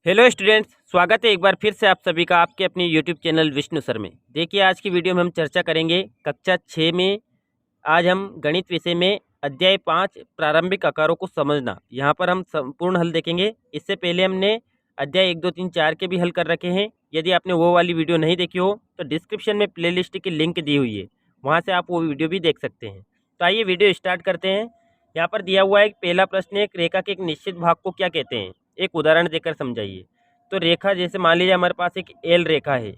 Hello students, स्वागत है एक बार फिर से आप सभी का आपके अपनी यूट्यूब चैनल विष्णु सर में। देखिए, आज की वीडियो में हम चर्चा करेंगे कक्षा 6 में। आज हम गणित विषय में अध्याय 5 प्रारंभिक आकारों को समझना, यहाँ पर हम संपूर्ण हल देखेंगे। इससे पहले हमने अध्याय 1, 2, 3, 4 के भी हल कर रखे हैं। यदि आपने वो वाली वीडियो नहीं देखी हो तो डिस्क्रिप्शन में प्लेलिस्ट की लिंक दी हुई है, वहाँ से आप वो वीडियो भी देख सकते हैं। तो आइए वीडियो स्टार्ट करते हैं। यहाँ पर दिया हुआ है पहला प्रश्न, एक रेखा के एक निश्चित भाग को क्या कहते हैं, एक उदाहरण देकर समझाइए। तो रेखा, जैसे मान लीजिए हमारे पास एक एल रेखा है।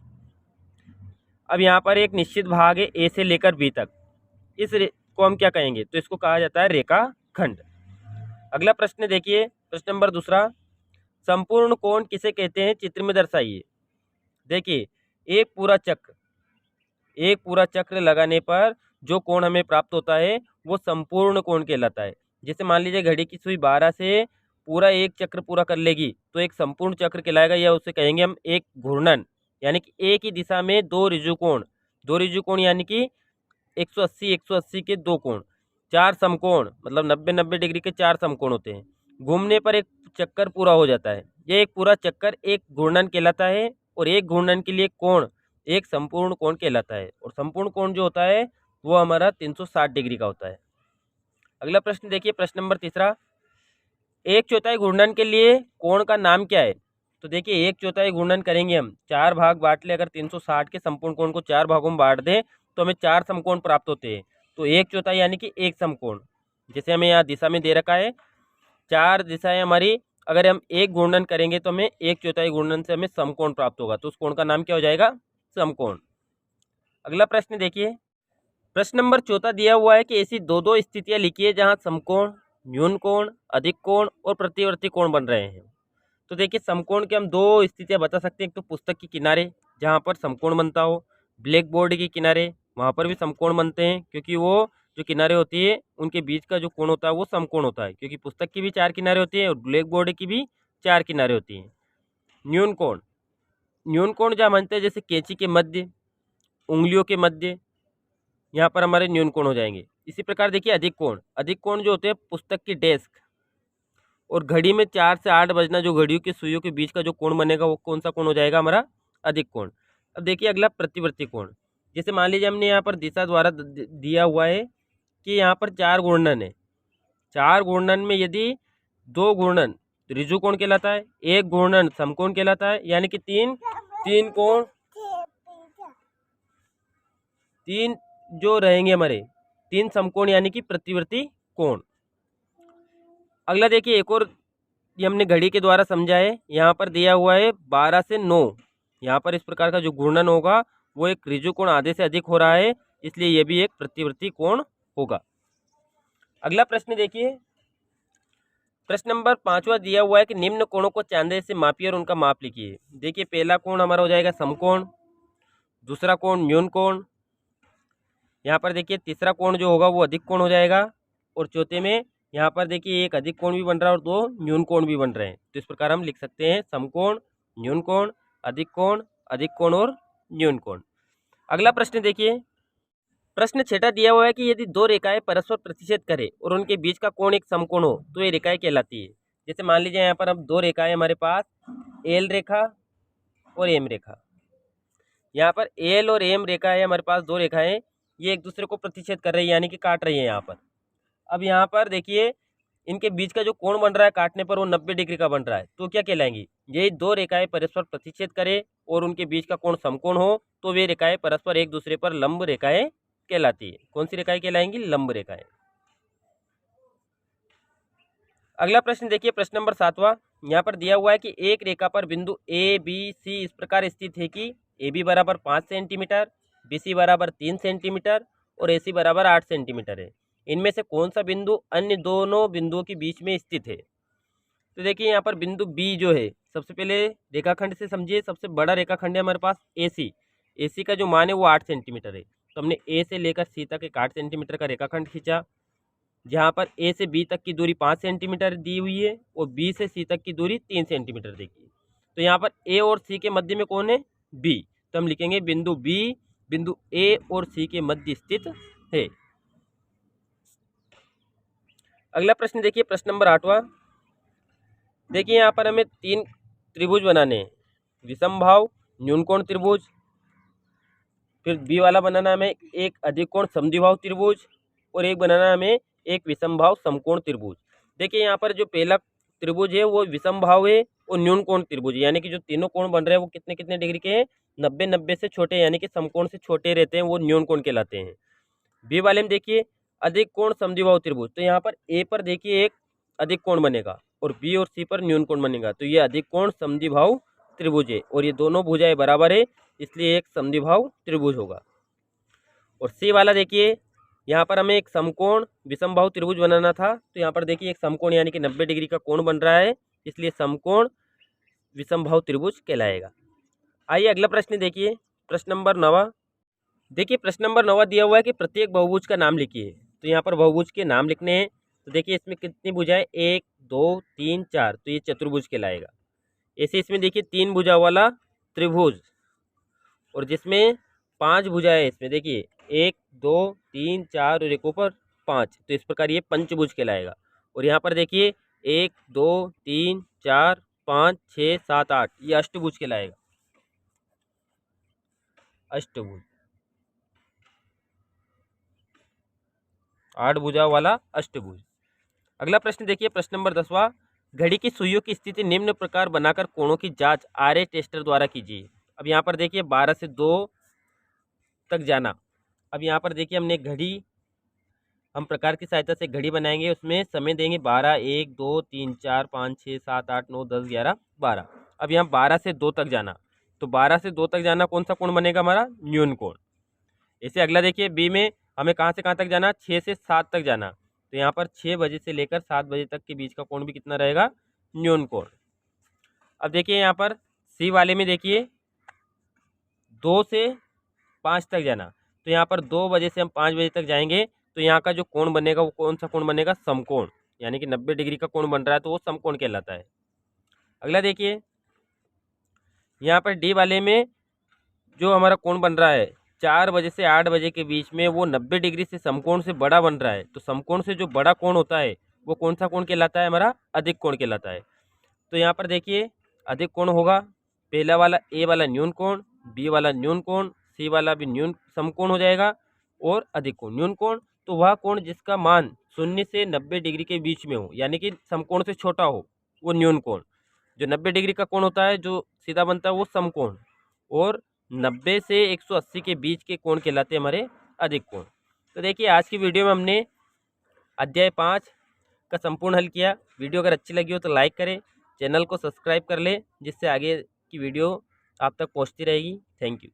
अब यहाँ पर एक निश्चित भाग है ए से लेकर बी तक। को हम क्या कहेंगे, तो इसको कहा जाता है रेखा खंड। अगला प्रश्न देखिए, प्रश्न नंबर दूसरा, संपूर्ण कोण किसे कहते हैं, चित्र में दर्शाइए। देखिए, एक पूरा चक्र लगाने पर जो कोण हमें प्राप्त होता है वो संपूर्ण कोण कहलाता है। जैसे मान लीजिए घड़ी की सुई 12 से पूरा एक चक्र पूरा कर लेगी तो एक संपूर्ण चक्र कहलाएगा, या उसे कहेंगे हम एक घूर्णन। यानी कि एक ही दिशा में दो ऋजु कोण यानी कि 180 के दो कोण, चार समकोण मतलब 90 डिग्री के चार समकोण होते हैं। घूमने पर एक चक्कर पूरा हो जाता है। ये एक पूरा चक्कर एक घूर्णन कहलाता है, और एक घूर्णन के लिए कोण एक संपूर्ण कोण कहलाता है। और संपूर्ण कोण जो होता है वो हमारा 360 डिग्री का होता है। अगला प्रश्न देखिए, प्रश्न नंबर तीसरा, एक चौथाई घूर्णन के लिए कोण का नाम क्या है। तो देखिए, एक चौथाई घूर्णन करेंगे हम, चार भाग बांट ले, अगर 360 के संपूर्ण कोण को चार भागों में बांट दें तो हमें चार समकोण प्राप्त होते हैं। तो एक चौथाई यानी कि एक समकोण, जैसे हमें यहाँ दिशा में दे रखा है चार दिशाएं हमारी, अगर हम एक घूर्णन करेंगे तो हमें एक चौथाई घूर्णन से हमें समकोण प्राप्त होगा, तो उस कोण का नाम क्या हो जाएगा, समकोण। अगला प्रश्न देखिए, प्रश्न नंबर चौथा दिया हुआ है कि ऐसी दो दो स्थितियां लिखिए जहां समकोण, न्यून कोण, अधिक कोण और प्रतिवर्ती कोण बन रहे हैं। तो देखिए, समकोण के हम दो स्थितियां बता सकते हैं। एक तो पुस्तक के किनारे जहां पर समकोण बनता हो, ब्लैक बोर्ड के किनारे वहां पर भी समकोण बनते हैं, क्योंकि वो जो किनारे होती है उनके बीच का जो कोण होता है वो समकोण होता है, क्योंकि पुस्तक की भी चार किनारे होती है और ब्लैक बोर्ड की भी चार किनारे होती हैं। न्यून कोण जहाँ बनते हैं, जैसे कैंची के मध्य, उंगलियों के मध्य, यहाँ पर हमारे न्यून कोण हो जाएंगे। इसी प्रकार देखिए, अधिक कोण जो होते हैं पुस्तक की डेस्क और घड़ी में 4 से 8 बजना, जो घड़ियों की सुइयों के बीच का जो कोण बनेगा वो कौन सा कोण हो जाएगा, हमारा अधिक कोण। अब देखिए अगला, प्रतिवर्ती कोण। जैसे मान लीजिए हमने यहाँ पर दिशा द्वारा दिया हुआ है कि यहाँ पर चार घूर्णन है। चार घूर्णन में यदि दो घूर्णन ऋजु कोण कहलाता है, एक घूर्णन समकोण कहलाता है, यानी कि तीन जो रहेंगे हमारे तीन समकोण यानी कि प्रतिवर्ती कोण। अगला देखिए, एक और ये हमने घड़ी के द्वारा समझा है। यहाँ पर दिया हुआ है 12 से 9, यहाँ पर इस प्रकार का जो घूर्णन होगा वो एक ऋजु कोण आधे से अधिक हो रहा है, इसलिए ये भी एक प्रतिवर्ती कोण होगा। अगला प्रश्न देखिए, प्रश्न नंबर 5वां दिया हुआ है कि निम्न कोणों को चांदे से मापिए और उनका माप लिखिए। देखिए, पहला कोण हमारा हो जाएगा समकोण, दूसरा कोण न्यून कोण, यहाँ पर देखिए तीसरा कोण जो होगा वो अधिक कोण हो जाएगा, और चौथे में यहाँ पर देखिए एक अधिक कोण भी बन रहा है और दो न्यून कोण भी बन रहे हैं। तो इस प्रकार हम लिख सकते हैं समकोण, न्यून कोण, अधिक कोण और न्यून कोण। अगला प्रश्न देखिए, प्रश्न 6 दिया हुआ है कि यदि दो रेखाएं परस्पर प्रतिच्छेद करें और उनके बीच का कोण एक समकोण हो तो ये रेखाएं कहलाती है। जैसे मान लीजिए यहाँ पर अब दो रेखाएं हमारे पास, एल रेखा और एम रेखा। यहाँ पर एल और एम रेखा है हमारे पास, दो रेखाएं, ये एक दूसरे को प्रतिच्छेद कर रही है यानी कि काट रही है यहाँ पर। अब यहाँ पर देखिए, इनके बीच का जो कोण बन रहा है काटने पर वो 90 डिग्री का बन रहा है, तो क्या कहलाएंगी, यही दो रेखाएं परस्पर प्रतिच्छेद करें और उनके बीच का कोण समकोण हो तो वे रेखाएं परस्पर एक दूसरे पर लंब रेखाएं कहलाती है। कौन सी रेखाएं कहलाएंगी, लंब रेखाएं। अगला प्रश्न देखिए, प्रश्न नंबर 7वां, यहाँ पर दिया हुआ है कि एक रेखा पर बिंदु ए बी सी इस प्रकार स्थित है कि ए बी बराबर 5 सेंटीमीटर, बी सी बराबर 3 सेंटीमीटर और ए सी बराबर 8 सेंटीमीटर है। इनमें से कौन सा बिंदु अन्य दोनों बिंदुओं के बीच में स्थित है। तो देखिए, यहाँ पर बिंदु बी जो है, सबसे पहले रेखाखंड से समझिए, सबसे बड़ा रेखाखंड है हमारे पास ए सी का जो मान है वो 8 सेंटीमीटर है। तो हमने ए से लेकर सी तक एक 8 सेंटीमीटर का रेखाखंड खींचा, जहाँ पर ए से बी तक की दूरी 5 सेंटीमीटर दी हुई है और बी से सी तक की दूरी 3 सेंटीमीटर देखिए। तो यहाँ पर ए और सी के मध्य में कौन है, बी, तो हम लिखेंगे बिंदु बी बिंदु ए और सी के मध्य स्थित है। अगला प्रश्न देखिए, प्रश्न नंबर 8वां। देखिए, यहाँ पर हमें तीन त्रिभुज बनाने हैं, विषमभाव न्यून कोण त्रिभुज, फिर बी वाला बनाना हमें एक अधिक कोण समद्विभाव त्रिभुज, और एक बनाना हमें एक विषमभाव समकोण त्रिभुज। देखिए यहाँ पर जो पहला त्रिभुज है वो विषमभाव है और न्यून कोण त्रिभुज है, यानी कि जो तीनों कोण बन रहे हैं वो कितने कितने डिग्री के हैं, 90 से छोटे, यानी कि समकोण से छोटे रहते हैं, वो न्यून कोण कहलाते हैं। बी वाले में देखिए अधिक कोण समद्विभाव त्रिभुज, तो यहाँ पर ए पर देखिए एक अधिक कोण बनेगा और बी और सी पर न्यून कोण बनेगा, तो ये अधिक कोण समद्विभाव त्रिभुज है और ये दोनों भुजाएं बराबर है, इसलिए एक समद्विभाव त्रिभुज होगा। और सी वाला देखिए यहाँ पर हमें एक समकोण विषमबाहु त्रिभुज बनाना था, तो यहाँ पर देखिए एक समकोण यानी कि 90 डिग्री का कोण बन रहा है, इसलिए समकोण विषमबाहु त्रिभुज कहलाएगा। आइए अगला प्रश्न देखिए, प्रश्न नंबर 9। देखिए प्रश्न नंबर 9 दिया हुआ है कि प्रत्येक बहुभुज का नाम लिखिए, तो यहाँ पर बहुभुज के नाम लिखने हैं। तो देखिए इसमें कितनी भुजाएं, 1 2 3 4, तो ये चतुर्भुज कहलाएगा। ऐसे इसमें देखिए 3 भुजा वाला त्रिभुज, और जिसमें 5 भुजाएं, इसमें देखिए 1 2 3 4 और एक ऊपर 5, तो इस प्रकार ये पंचभुज कहलाएगा। और यहाँ पर देखिए 1 2 3 4 5 6 7 8, ये अष्टभुज कहलाएगा, अष्टभुज, 8 भुजा वाला अष्टभुज। अगला प्रश्न देखिए, प्रश्न नंबर 10वां। घड़ी की सुइयों की स्थिति निम्न प्रकार बनाकर कोणों की जांच आरए टेस्टर द्वारा कीजिए। अब यहाँ पर देखिए 12 से 2 तक जाना। अब यहाँ पर देखिए हमने घड़ी, हम प्रकार की सहायता से घड़ी बनाएंगे, उसमें समय देंगे 12 1 2 3 4 5 6 7 8 9 10 11 12। अब यहाँ 12 से 2 तक जाना, तो 12 से 2 तक जाना कौन सा कोण बनेगा हमारा, न्यून कोण। इसे अगला देखिए बी में हमें कहाँ से कहाँ तक जाना, 6 से 7 तक जाना, तो यहाँ पर 6 बजे से लेकर 7 बजे तक के बीच का कोण भी कितना रहेगा, न्यून कोण। अब देखिए यहाँ पर सी वाले में देखिए 2 से 5 तक जाना, तो यहाँ पर 2 बजे से हम 5 बजे तक जाएंगे, तो यहाँ का जो कोण बनेगा वो कौन सा कोण बनेगा, समकोण, यानी कि 90 डिग्री का कोण बन रहा है, तो वो समकोण कहलाता है। अगला देखिए यहाँ पर डी वाले में जो हमारा कोण बन रहा है 4 बजे से 8 बजे के बीच में, वो 90 डिग्री से समकोण से बड़ा बन रहा है, तो समकोण से जो बड़ा कोण होता है वो कौन सा कोण कहलाता है, हमारा अधिक कोण कहलाता है। तो यहाँ पर देखिए अधिक कोण होगा, पहला वाला ए वाला न्यून कोण, बी वाला न्यून कोण, सी वाला भी न्यून समकोण हो जाएगा, और अधिक कोण न्यून कोण, तो वह कोण जिसका मान 0 से 90 डिग्री के बीच में हो, यानी कि समकोण से छोटा हो, वो न्यून कोण। जो 90 डिग्री का कोण होता है जो सीधा बनता है वो समकोण, और 90 से 180 के बीच के कोण कहलाते हैं हमारे अधिक कोण। तो देखिए आज की वीडियो में हमने अध्याय 5 का संपूर्ण हल किया। वीडियो अगर अच्छी लगी हो तो लाइक करें, चैनल को सब्सक्राइब कर ले, जिससे आगे की वीडियो आप तक पहुंचती रहेगी। Thank you.